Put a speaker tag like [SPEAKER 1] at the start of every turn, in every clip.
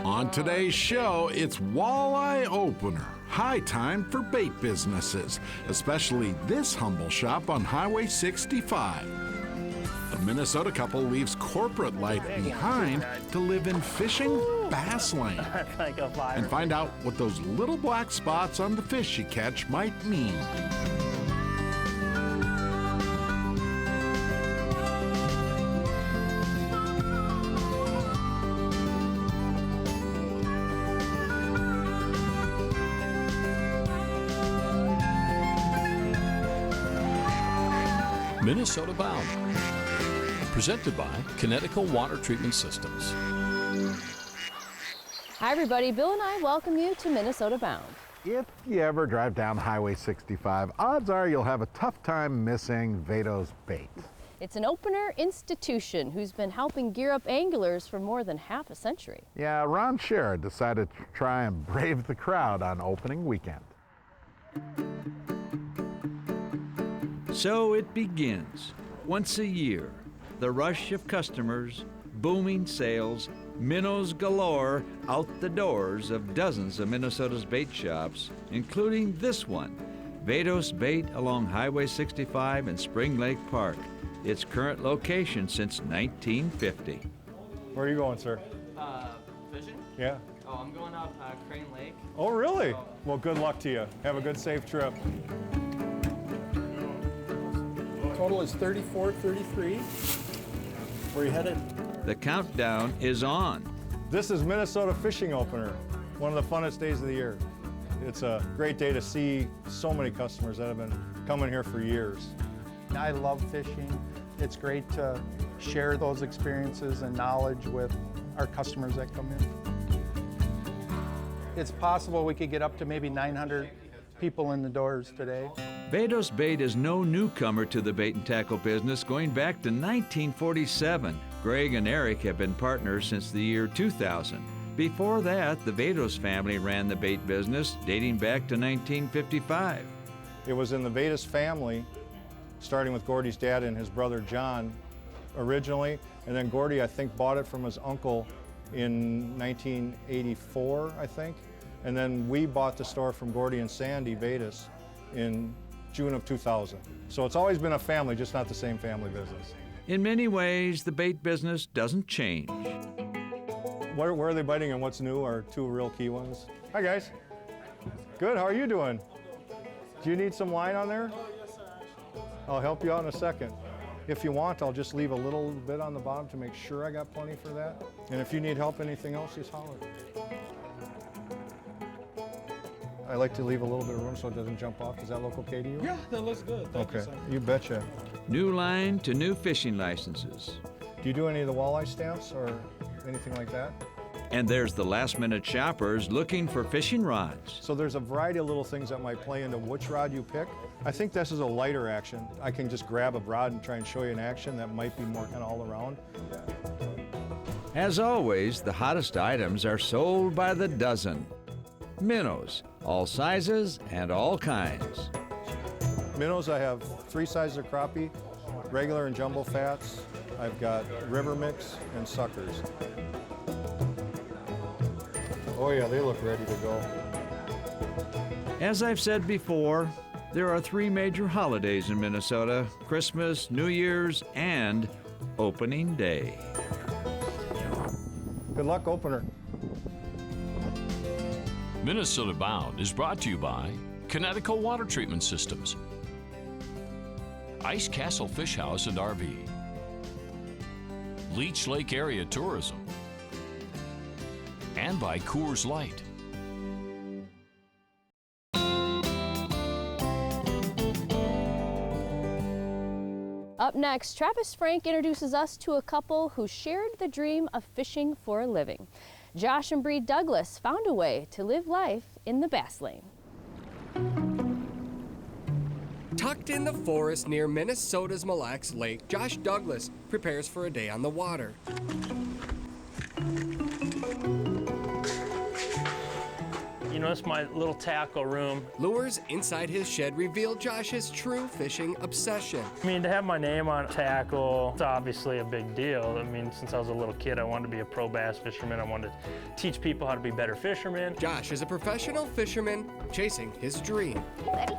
[SPEAKER 1] On today's show, it's Walleye Opener. High time for bait businesses, especially this humble shop on Highway 65. The Minnesota couple leaves corporate life behind to live in fishing bass lane and find out what those little black spots on the fish you catch might mean.
[SPEAKER 2] Minnesota Bound, presented by Connecticut Water Treatment Systems.
[SPEAKER 3] Hi everybody, Bill and I welcome you to Minnesota Bound.
[SPEAKER 4] If you ever drive down Highway 65, odds are you'll have a tough time missing Vados bait.
[SPEAKER 3] It's an opener institution who's been helping gear up anglers for more than half a century.
[SPEAKER 4] Yeah, Ron Scherer decided to try and brave the crowd on opening weekend.
[SPEAKER 5] So it begins. Once a year, the rush of customers, booming sales, minnows galore out the doors of dozens of Minnesota's bait shops, including this one, Vados Bait along Highway 65 in Spring Lake Park, its current location since 1950.
[SPEAKER 6] Where are you going, sir?
[SPEAKER 7] Fishing?
[SPEAKER 6] Yeah.
[SPEAKER 7] Oh, I'm going up Crane Lake.
[SPEAKER 6] Oh, really? Well, good luck to you. Have a good, safe trip.
[SPEAKER 8] Total is 34, 33. Where are you headed?
[SPEAKER 5] The countdown is on.
[SPEAKER 6] This is Minnesota Fishing Opener, one of the funnest days of the year. It's a great day to see so many customers that have been coming here for years.
[SPEAKER 8] I love fishing. It's great to share those experiences and knowledge with our customers that come in. It's possible we could get up to maybe 900 people in the doors today.
[SPEAKER 5] Vados Bait is no newcomer to the bait and tackle business, going back to 1947. Greg and Eric have been partners since the year 2000. Before that, the Vados family ran the bait business, dating back to 1955.
[SPEAKER 6] It was in the Vados family, starting with Gordy's dad and his brother John originally, and then Gordy, I think, bought it from his uncle in 1984, I think. And then we bought the store from Gordy and Sandy Vados in June of 2000. So it's always been a family, just not the same family business.
[SPEAKER 5] In many ways, the bait business doesn't change.
[SPEAKER 6] Where are they biting and what's new are two real key ones. Hi guys. Good, how are you doing? Do you need some line on there? I'll help you out in a second. If you want, I'll just leave a little bit on the bottom to make sure I got plenty for that. And if you need help anything else, just holler. I like to leave a little bit of room so it doesn't jump off. Does that look okay to you?
[SPEAKER 8] Yeah, that looks good. Thank
[SPEAKER 6] you, sir. You betcha.
[SPEAKER 5] New line to new fishing licenses.
[SPEAKER 6] Do you do any of the walleye stamps or anything like that?
[SPEAKER 5] And there's the last-minute shoppers looking for fishing rods.
[SPEAKER 6] So there's a variety of little things that might play into which rod you pick. I think this is a lighter action. I can just grab a rod and try and show you an action that might be more kind of all around.
[SPEAKER 5] As always, the hottest items are sold by the dozen. Minnows, all sizes and all kinds.
[SPEAKER 6] Minnows, I have 3 sizes of crappie, regular and jumbo fats. I've got river mix and suckers. Oh yeah, they look ready to go.
[SPEAKER 5] As I've said before, there are 3 major holidays in Minnesota: Christmas, New Year's, and opening day.
[SPEAKER 6] Good luck, opener.
[SPEAKER 2] Minnesota Bound is brought to you by Connecticut Water Treatment Systems, Ice Castle Fish House and RV, Leech Lake Area Tourism, and by Coors Light.
[SPEAKER 3] Up next, Travis Frank introduces us to a couple who shared the dream of fishing for a living. Josh and Bree Douglas found a way to live life in the bass lane.
[SPEAKER 9] Tucked in the forest near Minnesota's Mille Lacs Lake, Josh Douglas prepares for a day on the water.
[SPEAKER 10] You know, this is my little tackle room.
[SPEAKER 9] Lures inside his shed reveal Josh's true fishing obsession.
[SPEAKER 10] I mean, to have my name on tackle, it's obviously a big deal. I mean, since I was a little kid, I wanted to be a pro bass fisherman. I wanted to teach people how to be better fishermen.
[SPEAKER 9] Josh is a professional fisherman chasing his dream.
[SPEAKER 11] Ready?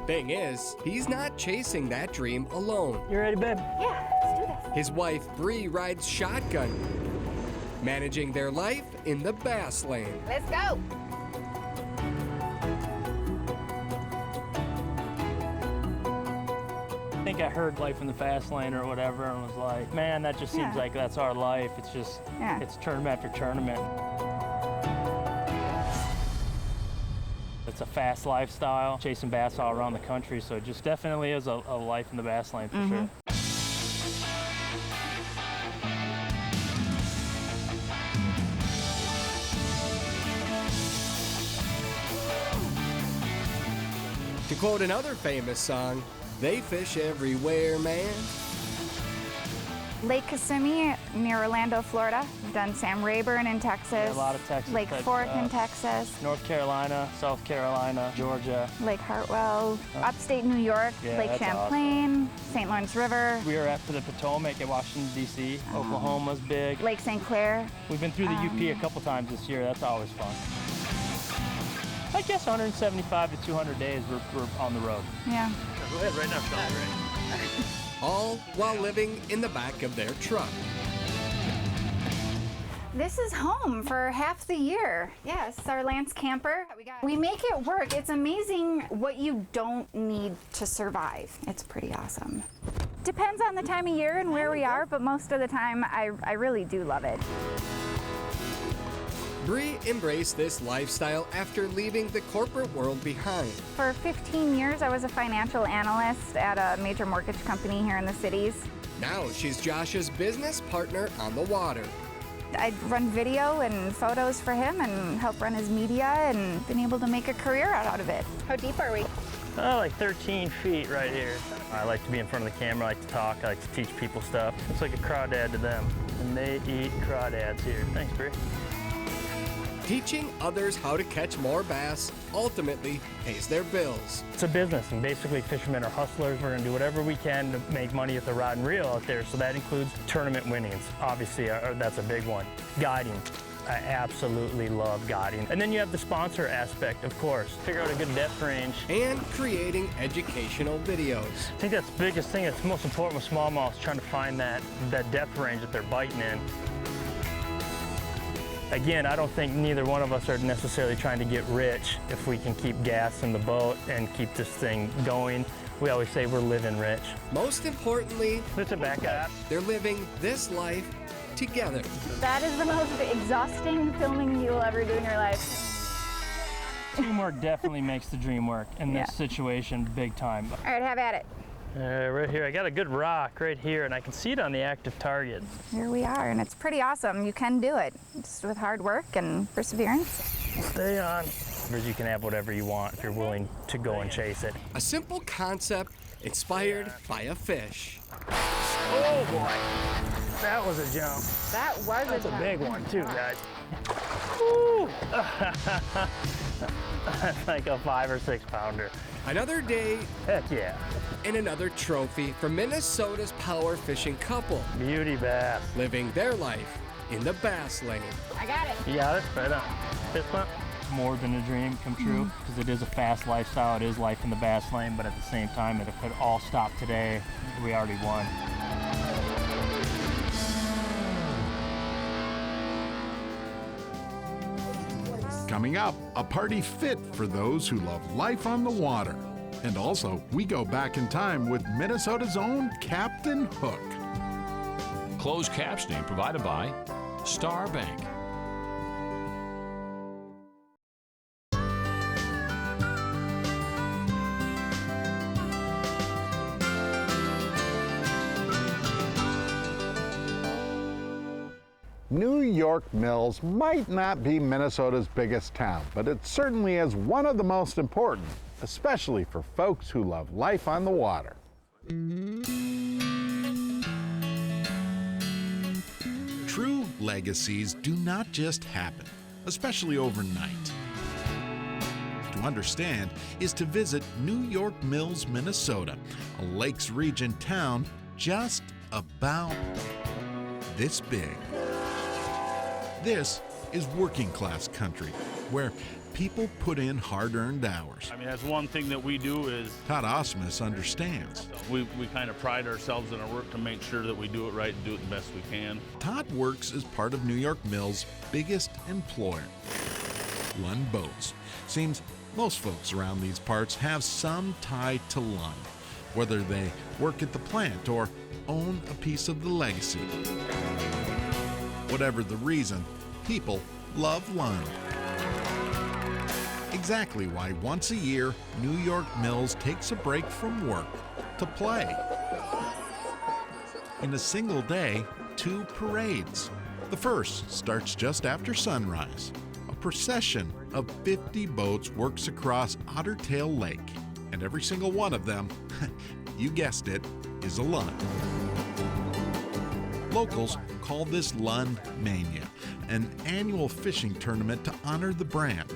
[SPEAKER 9] Thing is, he's not chasing that dream alone.
[SPEAKER 10] You ready, babe?
[SPEAKER 11] Yeah, let's do this.
[SPEAKER 9] His wife, Bree, rides shotgun, managing their life in the bass lane.
[SPEAKER 11] Let's go.
[SPEAKER 10] I think I heard Life in the Fast Lane or whatever and was like, man, that just seems like that's our life. It's just, it's tournament after tournament. It's a fast lifestyle, chasing bass all around the country, so it just definitely is a life in the bass lane for sure.
[SPEAKER 9] To quote another famous song, they fish everywhere, man.
[SPEAKER 11] Lake Kissimmee near Orlando, Florida. We've done Sam Rayburn in Texas.
[SPEAKER 10] Yeah, a lot of Texas.
[SPEAKER 11] Lake Fork in Texas.
[SPEAKER 10] North Carolina, South Carolina, Georgia.
[SPEAKER 11] Lake Hartwell, upstate New York,
[SPEAKER 10] Yeah,
[SPEAKER 11] Lake
[SPEAKER 10] that's
[SPEAKER 11] Champlain, St. Lawrence River.
[SPEAKER 10] We were after the Potomac at Washington, D.C. Oklahoma's big.
[SPEAKER 11] Lake St. Clair.
[SPEAKER 10] We've been through the UP a couple times this year. That's always fun. I guess 175 to 200 days we're on the road.
[SPEAKER 11] Yeah.
[SPEAKER 10] Go ahead, right now, Sean.
[SPEAKER 9] All while living in the back of their truck.
[SPEAKER 11] This is home for half the year. Yes, our Lance camper. We make it work. It's amazing what you don't need to survive. It's pretty awesome. Depends on the time of year and where we are, but most of the time I really do love it.
[SPEAKER 9] Bree embraced this lifestyle after leaving the corporate world behind.
[SPEAKER 11] For 15 years, I was a financial analyst at a major mortgage company here in the cities.
[SPEAKER 9] Now she's Josh's business partner on the water.
[SPEAKER 11] I run video and photos for him and help run his media and been able to make a career out of it. How deep are we?
[SPEAKER 10] Like 13 feet right here. I like to be in front of the camera, I like to talk, I like to teach people stuff. It's like a crawdad to them, and they eat crawdads here. Thanks, Bree.
[SPEAKER 9] Teaching others how to catch more bass ultimately pays their bills.
[SPEAKER 10] It's a business, and basically fishermen are hustlers. We're gonna do whatever we can to make money with the rod and reel out there, so that includes tournament winnings. Obviously, that's a big one. Guiding. I absolutely love guiding. And then you have the sponsor aspect, of course. Figure out a good depth range.
[SPEAKER 9] And creating educational videos.
[SPEAKER 10] I think that's the biggest thing. It's most important with smallmouths, trying to find that depth range that they're biting in. Again, I don't think neither one of us are necessarily trying to get rich. If we can keep gas in the boat and keep this thing going, we always say we're living rich.
[SPEAKER 9] Most importantly,
[SPEAKER 10] lift it back up.
[SPEAKER 9] They're living this life together.
[SPEAKER 11] That is the most exhausting filming you will ever do in your life.
[SPEAKER 10] Teamwork definitely makes the dream work in this situation, big time.
[SPEAKER 11] All right, have at it.
[SPEAKER 10] Right here, I got a good rock right here, and I can see it on the active target.
[SPEAKER 11] Here we are, and it's pretty awesome. You can do it, just with hard work and perseverance.
[SPEAKER 10] Stay on. You can have whatever you want if you're willing to go and chase it.
[SPEAKER 9] A simple concept inspired by a fish.
[SPEAKER 10] Oh boy, that was a jump.
[SPEAKER 11] That's
[SPEAKER 10] a big one too, guys. Woo! That's like a 5 or 6 pounder.
[SPEAKER 9] Another day.
[SPEAKER 10] Heck yeah.
[SPEAKER 9] And another trophy for Minnesota's power fishing couple.
[SPEAKER 10] Beauty bass.
[SPEAKER 9] Living their life in the bass lane.
[SPEAKER 11] I got it.
[SPEAKER 10] You got it? Right on. Fist bump. More than a dream come true, because it is a fast lifestyle. It is life in the bass lane, but at the same time, if it could all stop today, we already won.
[SPEAKER 1] Coming up, a party fit for those who love life on the water. And also, we go back in time with Minnesota's own Captain Hook.
[SPEAKER 2] Closed captioning provided by Star Bank.
[SPEAKER 4] New York Mills might not be Minnesota's biggest town, but it certainly is one of the most important, especially for folks who love life on the water.
[SPEAKER 1] True legacies do not just happen, especially overnight. to understand is to visit New York Mills, Minnesota, a Lakes region town just about this big. This is working class country, where people put in hard-earned hours.
[SPEAKER 12] I mean, that's one thing that we do is...
[SPEAKER 1] Todd Osmus understands.
[SPEAKER 12] We kind of pride ourselves in our work to make sure that we do it right and do it the best we can.
[SPEAKER 1] Todd works as part of New York Mills' biggest employer, Lund Boats. Seems most folks around these parts have some tie to Lund, whether they work at the plant or own a piece of the legacy. Whatever the reason, people love Lund. Exactly why once a year, New York Mills takes a break from work to play. In a single day, 2 parades. The first starts just after sunrise. A procession of 50 boats works across Otter Tail Lake, and every single one of them, you guessed it, is a Lund. Locals call this Lund Mania, an annual fishing tournament to honor the brand.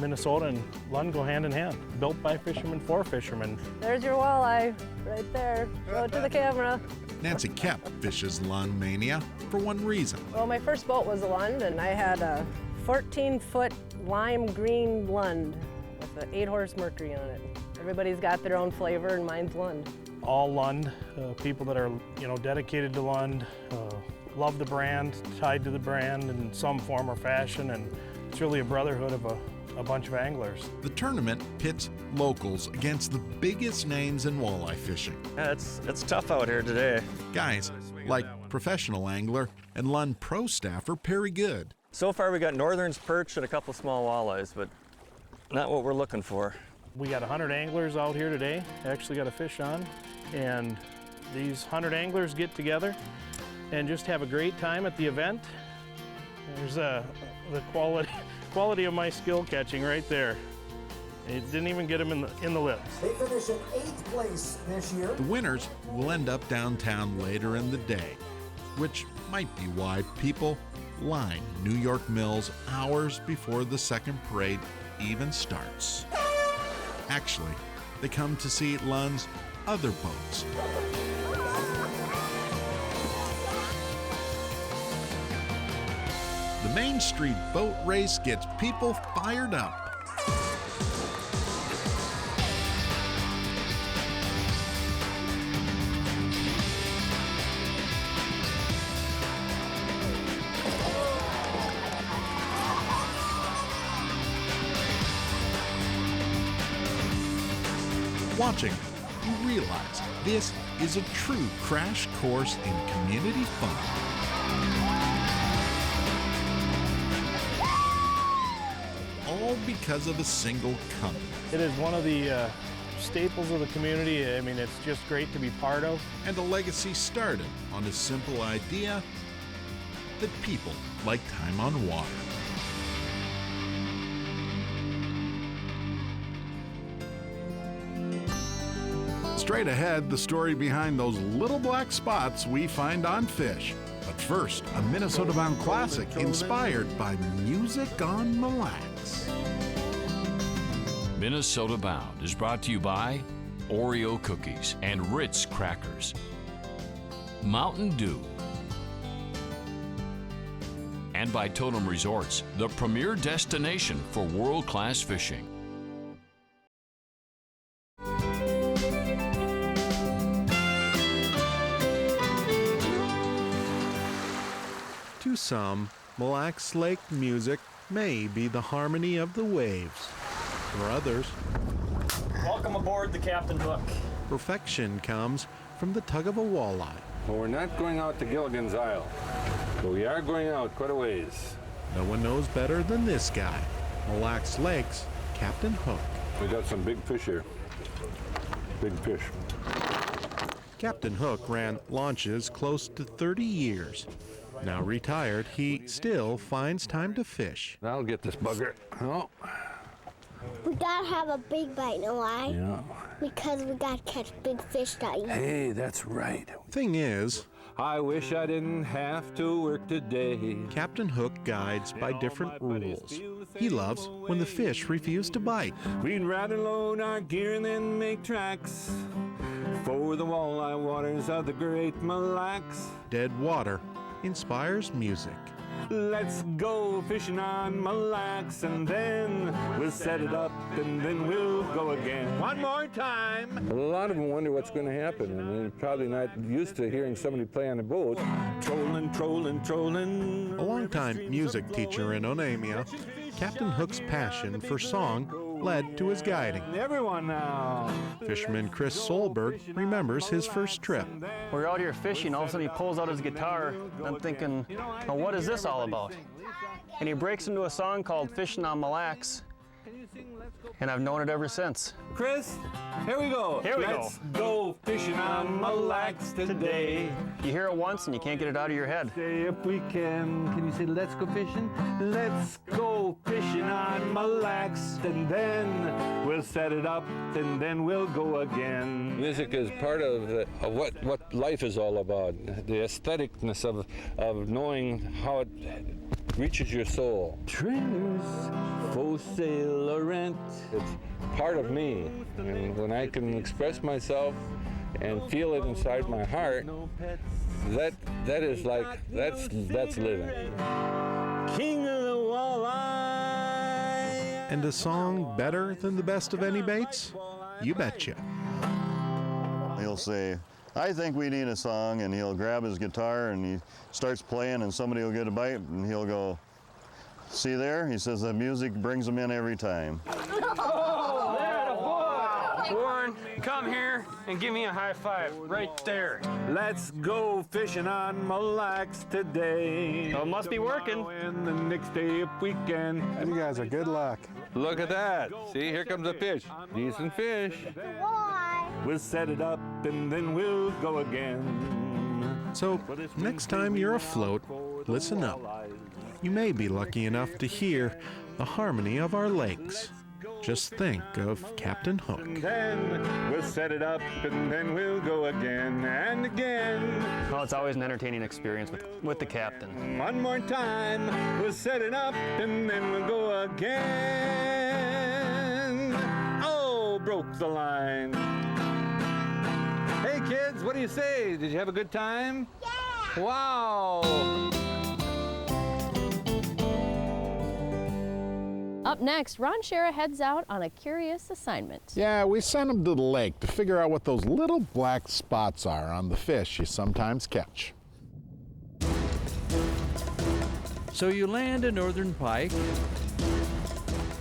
[SPEAKER 10] Minnesota and Lund go hand in hand, built by fishermen for fishermen.
[SPEAKER 13] There's your walleye, right there. Show it to the camera.
[SPEAKER 1] Nancy Kep fishes Lund Mania for one reason.
[SPEAKER 13] Well, my first boat was a Lund, and I had a 14-foot lime green Lund with an 8-horse Mercury on it. Everybody's got their own flavor, and mine's Lund.
[SPEAKER 10] All Lund, people that are dedicated to Lund, love the brand, tied to the brand in some form or fashion, and it's really a brotherhood of a bunch of anglers.
[SPEAKER 1] The tournament pits locals against the biggest names in walleye fishing.
[SPEAKER 14] Yeah, it's tough out here today.
[SPEAKER 1] Guys like professional angler and Lund pro staffer Perry Good.
[SPEAKER 14] So far we got northerns, perch, and a couple small walleyes, but not what we're looking for.
[SPEAKER 10] We got 100 anglers out here today, actually got a fish on, and these 100 anglers get together and just have a great time at the event. There's the quality of my skill catching right there. It didn't even get them in the lips.
[SPEAKER 15] They finish in 8th place this year.
[SPEAKER 1] The winners will end up downtown later in the day, which might be why people line New York Mills hours before the second parade even starts. Actually, they come to see Lund's other boats. The Main Street boat race gets people fired up. Watching, you realize this is a true crash course in community fun. All because of a single company.
[SPEAKER 10] It is one of the staples of the community. I mean, it's just great to be part of.
[SPEAKER 1] And a legacy started on a simple idea that people like time on water. Straight ahead, the story behind those little black spots we find on fish. But first, a Minnesota-bound classic inspired by music on Mille Lacs.
[SPEAKER 2] Minnesota Bound is brought to you by Oreo Cookies and Ritz Crackers, Mountain Dew, and by Totem Resorts, the premier destination for world-class fishing.
[SPEAKER 1] To some, Mille Lacs Lake music may be the harmony of the waves. For others,
[SPEAKER 16] welcome aboard the Captain Hook.
[SPEAKER 1] Perfection comes from the tug of a walleye.
[SPEAKER 17] Well, we're not going out to Gilligan's Isle, but we are going out quite a ways.
[SPEAKER 1] No one knows better than this guy, Mille Lacs Lake's Captain Hook.
[SPEAKER 17] We got some big fish here. Big fish.
[SPEAKER 1] Captain Hook ran launches close to 30 years. Now retired, he still finds time to fish.
[SPEAKER 17] I'll get this bugger. Oh.
[SPEAKER 18] We gotta have a big bite, you know why?
[SPEAKER 17] Yeah.
[SPEAKER 18] Because we gotta catch big fish that eat.
[SPEAKER 17] Hey, that's right.
[SPEAKER 1] Thing is,
[SPEAKER 17] I wish I didn't have to work today.
[SPEAKER 19] Captain Hook guides by different rules. He loves when the fish refuse to bite.
[SPEAKER 17] We'd rather load our gear and then make tracks for the walleye waters of the Great Mille Lacs.
[SPEAKER 19] Dead water inspires music.
[SPEAKER 17] Let's go fishing on Mille Lacs, and then we'll set it up, and then we'll go again. One more time. A lot of them wonder what's going to happen, and they're probably not used to hearing somebody play on a boat. Trolling, trolling, trolling.
[SPEAKER 19] A longtime music teacher in Onamia, Captain Hook's passion for song led to his guiding.
[SPEAKER 17] Everyone now.
[SPEAKER 19] Fisherman Chris Solberg remembers his first trip.
[SPEAKER 16] We're out here fishing, all of a sudden he pulls out his guitar, and I'm thinking, oh, what is this all about? And he breaks into a song called Fishing on Mille Lacs, and I've known it ever since.
[SPEAKER 17] Chris, here we go.
[SPEAKER 16] Here we
[SPEAKER 17] Let's go fishing on Mille Lacs today.
[SPEAKER 16] You hear it once and you can't get it out of your head.
[SPEAKER 17] Say if we can you say let's go fishing? Let's go fishing on Mille Lacs, and then we'll set it up, and then we'll go again. Music is part of what life is all about. The aestheticness of knowing how it reaches your soul. Trailers, for sale or rent. It's part of me. And when I can express myself and feel it inside my heart, that is like, that's living. King of the walleye.
[SPEAKER 19] And a song better than the best of any baits? You betcha.
[SPEAKER 20] He'll say, I think we need a song, and he'll grab his guitar and he starts playing, and somebody will get a bite and he'll go, see there? He says the music brings him in every time.
[SPEAKER 16] Oh, there the boy! Warren, come here and give me a high five right there.
[SPEAKER 17] Let's go fishing on Mille Lacs today.
[SPEAKER 16] Well, it must be working.
[SPEAKER 17] And the next day if we can.
[SPEAKER 4] You guys are good luck.
[SPEAKER 17] Look at that. See, here comes a fish. Decent fish. We'll set it up and then we'll go again.
[SPEAKER 19] So, next time you're afloat, listen up. You may be lucky enough to hear the harmony of our lakes. Just think of Captain Hook.
[SPEAKER 17] And then we'll set it up and then we'll go again and again.
[SPEAKER 16] Well, it's always an entertaining experience with the captain.
[SPEAKER 17] One more time, we'll set it up and then we'll go again. Oh, broke the line. Hey kids, what do you say? Did you have a good time? Yeah! Wow!
[SPEAKER 3] Up next, Ron Shera heads out on a curious assignment.
[SPEAKER 4] Yeah, we sent him to the lake to figure out what those little black spots are on the fish you sometimes catch.
[SPEAKER 5] So you land a northern pike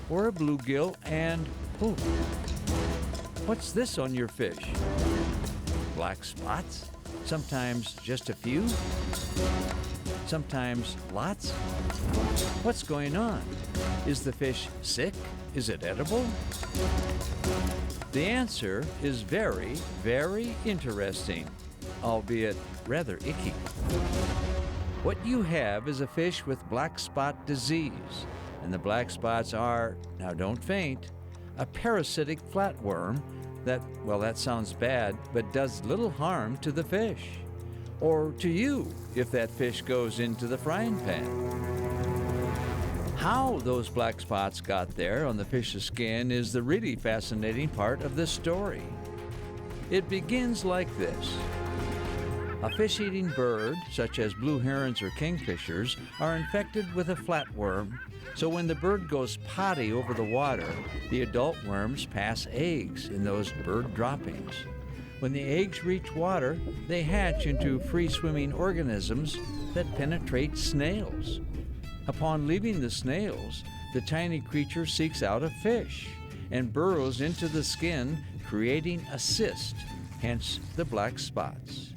[SPEAKER 5] or a bluegill and, oh, what's this on your fish? Black spots? Sometimes just a few? Sometimes lots? What's going on? Is the fish sick? Is it edible? The answer is very, very interesting, albeit rather icky. What you have is a fish with black spot disease, and the black spots are, now don't faint, a parasitic flatworm that, well, that sounds bad, but does little harm to the fish. Or to you, if that fish goes into the frying pan. How those black spots got there on the fish's skin is the really fascinating part of this story. It begins like this. A fish-eating bird, such as blue herons or kingfishers, are infected with a flatworm, so when the bird goes potty over the water, the adult worms pass eggs in those bird droppings. When the eggs reach water, they hatch into free-swimming organisms that penetrate snails. Upon leaving the snails, the tiny creature seeks out a fish and burrows into the skin, creating a cyst, hence the black spots.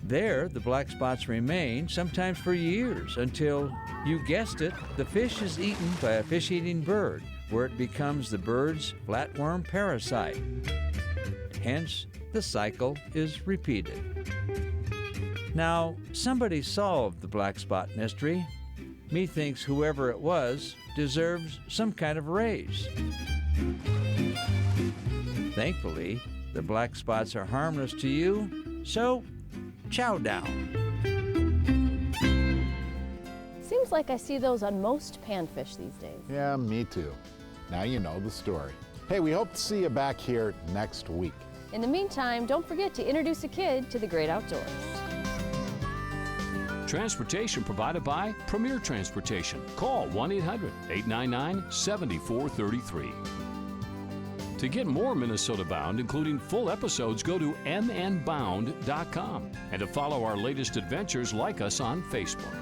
[SPEAKER 5] There, the black spots remain, sometimes for years, until, you guessed it, the fish is eaten by a fish-eating bird, where it becomes the bird's flatworm parasite. Hence, the cycle is repeated. Now, somebody solved the black spot mystery. Methinks whoever it was deserves some kind of raise. Thankfully, the black spots are harmless to you, so chow down.
[SPEAKER 3] Feels like I see those on most panfish these days.
[SPEAKER 4] Yeah, me too. Now you know the story. Hey, we hope to see you back here next week.
[SPEAKER 3] In the meantime, don't forget to introduce a kid to the great outdoors.
[SPEAKER 2] Transportation provided by Premier Transportation. Call 1-800-899-7433. To get more Minnesota Bound, including full episodes, go to mnbound.com. And to follow our latest adventures, like us on Facebook.